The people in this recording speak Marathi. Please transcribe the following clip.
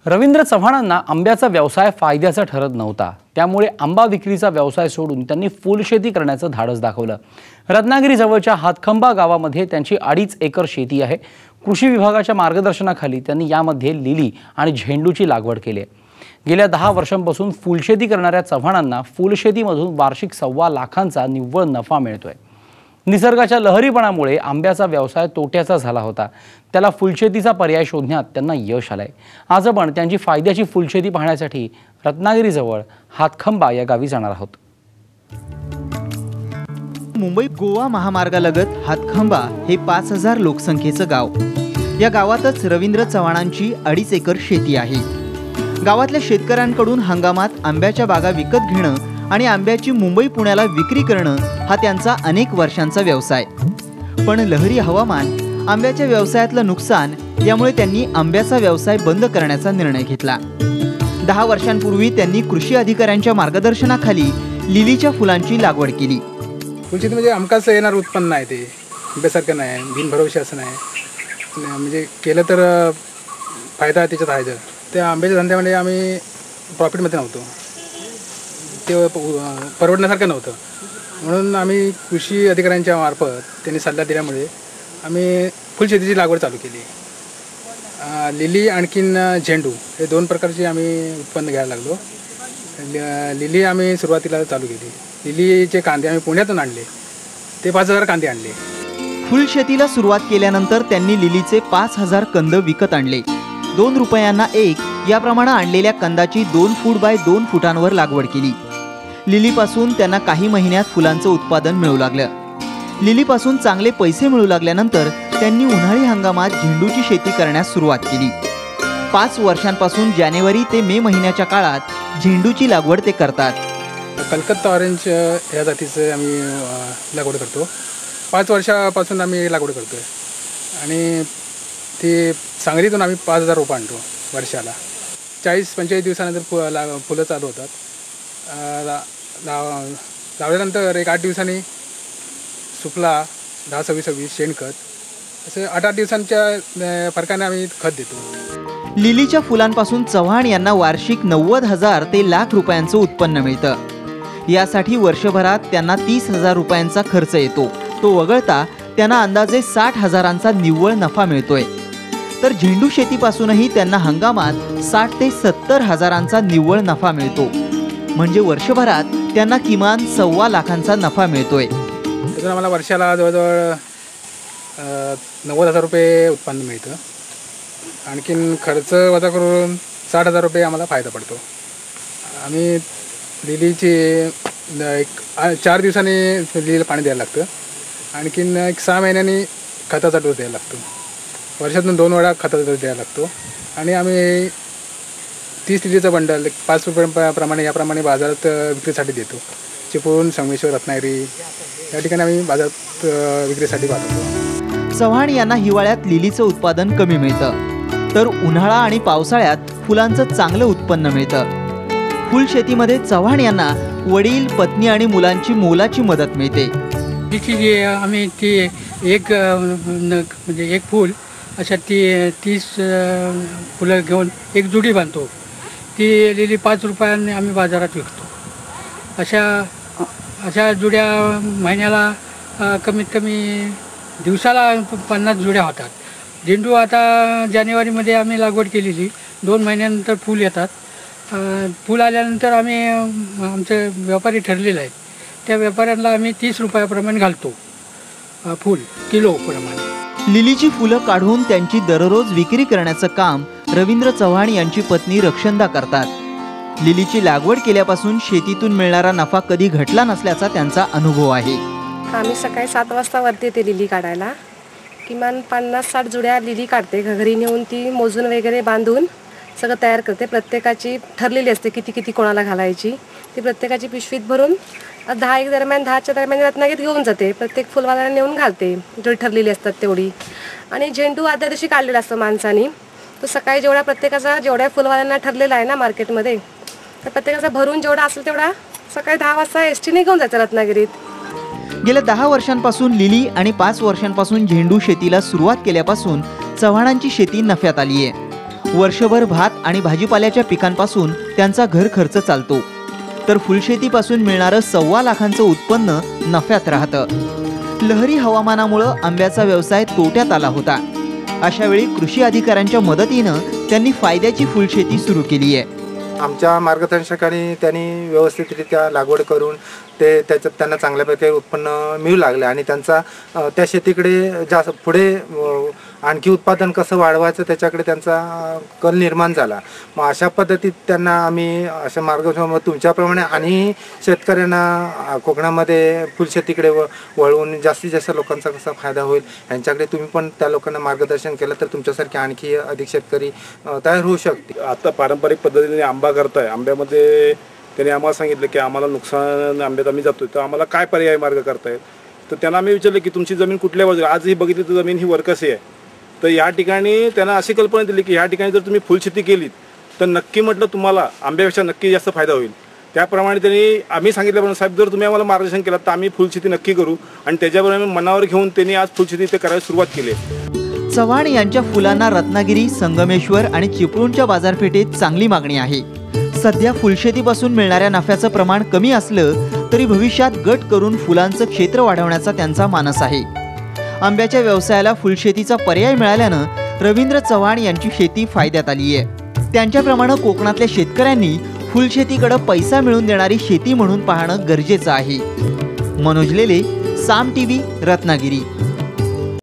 रवींद्र चव्हाणांना आंब्याचा व्यवसाय फायद्याचा ठरत नव्हता। त्यामुळे आंबा विक्रीचा व्यवसाय सोडून त्यांनी फुलशेती करण्याचं धाडस दाखवलं। रत्नागिरी जवळच्या हातखंबा गावामध्ये त्यांची 2.5 एकर शेती आहे। कृषी विभागाच्या मार्गदर्शनाखाली त्यांनी यामध्ये लिली आणि झेंडूची लागवड केली आहे। गेल्या 10 वर्षांपासून फुलशेती करणाऱ्या चव्हाणांना फुलशेतीमधून वार्षिक 1.25 लाखांचा निव्वळ नफा मिळतोय। निसर्गाच्या लहरीपणामुळे आंब्याचा व्यवसाय तोट्याचा झाला होता। त्याला फुलशेतीचा पर्याय शोधण्यात त्यांना यश आलंय। आज आपण त्यांची फायद्याची फुलशेती पाहण्यासाठी रत्नागिरीजवळ हातखंबा या गावी जाणार आहोत। मुंबई गोवा महामार्गालगत हातखंबा हे 5000 लोकसंख्येचं गाव। या गावातच रवींद्र चव्हाणांची 2.5 एकर शेती आहे। गावातल्या शेतकऱ्यांकडून हंगामात आंब्याच्या बागा विकत घेणं आणि आंब्याची मुंबई पुण्याला विक्री करणं हा त्यांचा अनेक वर्षांचा व्यवसाय। पण लहरी हवामान, आंब्याच्या व्यवसायातलं नुकसान यामुळे त्यांनी आंब्याचा व्यवसाय बंद करण्याचा निर्णय घेतला। 10 वर्षांपूर्वी त्यांनी कृषी अधिकाऱ्यांच्या मार्गदर्शनाखाली लिलीच्या फुलांची लागवड केली। फुलशेती म्हणजे आमकाच येणार उत्पन्न आहे, ते आंब्यासारखं नाही, बिनभरवशी असं नाही। म्हणजे केलं तर फायदा त्याच्यात आहे। त्या आंब्याच्या धंद्यामध्ये आम्ही प्रॉफिटमध्ये नव्हतो, ते परवडण्यासारखं नव्हतं। म्हणून आम्ही कृषी अधिकाऱ्यांच्या मार्फत त्यांनी सल्ला दिल्यामुळे आम्ही फुलशेतीची लागवड चालू केली। लिली आणखीन झेंडू हे 2 प्रकारचे आम्ही उत्पन्न घ्यायला लागलो। लिली आम्ही सुरुवातीला चालू केली। लिलीचे कांदे आम्ही पुण्यातून आणले, ते 5000 कांदे आणले। फुलशेतीला सुरुवात केल्यानंतर त्यांनी लिलीचे 5000 कंद विकत आणले। 2 रुपयांना 1 याप्रमाणे आणलेल्या कंदाची 2 फूट बाय 2 फुटांवर लागवड केली। लिलीपासून त्यांना काही महिन्यात फुलांचं उत्पादन मिळू लागलं। लिलीपासून चांगले पैसे मिळू लागल्यानंतर त्यांनी उन्हाळी हंगामात झेंडूची शेती करण्यास सुरुवात केली। 5 वर्षांपासून जानेवारी ते मे महिन्याच्या काळात झेंडूची लागवड ते करतात। कलकत्ता ऑरेंज या जातीचं आम्ही लागवड करतो। 5 वर्षापासून आम्ही लागवड करतो आहे आणि ती सांगलीतून आम्ही 5000 रोपं आणतो वर्षाला। 40-45 दिवसानंतर फुलं चालू होतात। लावल्यानंतर एक 8 दिवसांनी सुफला 10-26-26 शेणखत असे 8-8 दिवसांच्या फरकाने आम्ही खत देतो। लिलीच्या फुलांपासून चव्हाण यांना वार्षिक 90,000 ते लाख रुपयांचं उत्पन्न मिळतं। यासाठी वर्षभरात त्यांना 30,000 रुपयांचा खर्च येतो। तो वगळता त्यांना अंदाजे 60,000चा निव्वळ नफा मिळतोय। तर झेंडू शेतीपासूनही त्यांना हंगामात 60 ते 70,000चा निव्वळ नफा मिळतो। म्हणजे वर्षभरात त्यांना किमान 1.25 लाखांचा नफा मिळतोय। त्यातून आम्हाला वर्षाला जवळजवळ 90,000 रुपये उत्पन्न मिळतं। आणखीन खर्च वजा करून 60,000 रुपये आम्हाला फायदा पडतो। आम्ही लिलीची एक 4 दिवसांनी लिलीला पाणी द्यायला लागतं। आणखीन एक 6 महिन्यांनी खताचा डोस द्यायला लागतो। वर्षातून 2 वेळा खताचा डोस द्यायला लागतो। आणि आम्ही 30 लिटरचं बंडल 5 रुपयांप्रमाणे याप्रमाणे बाजारात विक्रीसाठी देतो। चिपळूण, संगमेश्वर, रत्नागिरी या ठिकाणी आम्ही बाजारात विक्रीसाठी पाठवतो। चव्हाण यांना हिवाळ्यात लिलीचं उत्पादन कमी मिळतं, तर उन्हाळा आणि पावसाळ्यात फुलांचं चांगलं उत्पन्न मिळतं। फुलशेतीमध्ये चव्हाण यांना वडील, पत्नी आणि मुलांची मोलाची मदत मिळते। आम्ही ती म्हणजे एक फूल अशा 30 फुलं घेऊन एक जुडी बांधतो। ती लिली 5 रुपयांनी आम्ही बाजारात विकतो। अशा जुड्या महिन्याला कमीत कमी दिवसाला 50 जुड्या होतात। झेंडू आता जानेवारीमध्ये आम्ही लागवड केलेली, 2 महिन्यानंतर फूल येतात। फूल आल्यानंतर आम्ही आमचे व्यापारी ठरलेले आहेत, त्या व्यापाऱ्यांना आम्ही 30 रुपयाप्रमाणे घालतो फूल किलोप्रमाणे। लिलीची फुलं काढून त्यांची दररोज विक्री करण्याचं काम रवींद्र चव्हाण यांची पत्नी रक्षंदा करतात। लिलीची लागवड केल्यापासून शेतीतून मिळणारा नफा कधी घटला नसल्याचा त्यांचा अनुभव आहे। आम्ही सकाळी 7 वाजता वरती येते लिली काढायला। किमान 50-60 जुड्या लिली काढते। घरी नेऊन ती मोजून वगैरे बांधून सगळं तयार करते। प्रत्येकाची ठरलेली असते किती कोणाला घालायची। ती प्रत्येकाची पिशवीत भरून 10च्या दरम्यान रत्नागिरीत घेऊन जाते। प्रत्येक फुलवाल्याला नेऊन घालते, जेवढी ठरलेली असतात तेवढी। आणि झेंडू आदल्या दिवशी काढलेला असतो माणसानी, तो सकाळी जेवढ्या फुलवाल्यांना ठरलेला आहे ना मार्केटमध्ये, तर प्रत्येकाचा भरून जेवढा असेल तेवढा सकाळी 10 वाजता एसटीने घेऊन जायचं रत्नागिरीत। गेल्या 10 वर्षांपासून लिली आणि 5 वर्षांपासून झेंडू शेतीला सुरुवात केल्यापासून चव्हाणांची शेती नफ्यात आली आहे। वर्षभर भात आणि भाजीपाल्याच्या पिकांपासून त्यांचा घर खर्च चालतो, तर फुलशेतीपासून मिळणारं 1.25 लाखांचं उत्पन्न नफ्यात राहतं। लहरी हवामानामुळे आंब्याचा व्यवसाय तोट्यात आला होता। अशा वेळी कृषी अधिकाऱ्यांच्या मदतीनं त्यांनी फायद्याची फुलशेती सुरू केली आहे। आमच्या मार्गदर्शकांनी त्यांनी व्यवस्थितरित्या लागवड करून त्याच्यात त्यांना चांगल्या प्रकारे उत्पन्न मिळू लागले आणि त्यांचा त्या शेतीकडे जास्त पुढे आणखी उत्पादन कसं वाढवायचं त्याच्याकडे त्यांचा कल निर्माण झाला। मग अशा पद्धतीत त्यांना आम्ही अशा मार्गदर्शन तुमच्याप्रमाणे आणि शेतकऱ्यांना कोकणामध्ये फुलशेतीकडे वळवून जास्तीत जास्त लोकांचा कसा फायदा होईल यांच्याकडे तुम्ही पण त्या लोकांना मार्गदर्शन केलं तर तुमच्यासारखे आणखी अधिक शेतकरी तयार होऊ शकतील। आता पारंपरिक पद्धतीने आंबा करताय, आंब्यामध्ये त्यांनी आम्हाला सांगितलं की आम्हाला नुकसान आंब्यात आम्ही जातोय, तर आम्हाला काय पर्याय मार्ग करतायत। तर त्यांना आम्ही विचारलं की तुमची जमीन कुठल्या बाजूला, आज ही बघितली तर जमीन ही वरकशी आहे, तर या ठिकाणी त्यांना अशी कल्पना दिली की या ठिकाणी जर तुम्ही फुलशेती केलीत तर नक्की म्हटलं तुम्हाला आंब्यापेक्षा नक्की जास्त फायदा होईल। त्याप्रमाणे त्यांनी आम्ही सांगितल्याप्रमाणे साहेब जर तुम्ही आम्हाला मार्गदर्शन केलं तर आम्ही फुलशेती नक्की करू आणि त्याच्याबरोबर मनावर घेऊन त्यांनी आज फुलशेती ते करायला सुरुवात केली। चव्हाण यांच्या फुलांना रत्नागिरी, संगमेश्वर आणि चिपळूणच्या बाजारपेठेत चांगली मागणी आहे। सध्या फुलशेतीपासून मिळणाऱ्या नफ्याचं प्रमाण कमी असलं तरी भविष्यात गट करून फुलांचं क्षेत्र वाढवण्याचा त्यांचा मानस आहे। आंब्याच्या व्यवसायाला फुलशेतीचा पर्याय मिळाल्यानं रवींद्र चव्हाण यांची शेती फायद्यात आली आहे। त्यांच्याप्रमाणे कोकणातल्या शेतकऱ्यांनी फुलशेतीकडे पैसा मिळवून देणारी शेती म्हणून पाहणं गरजेचं आहे। मनोज लेले, साम टीव्ही, रत्नागिरी।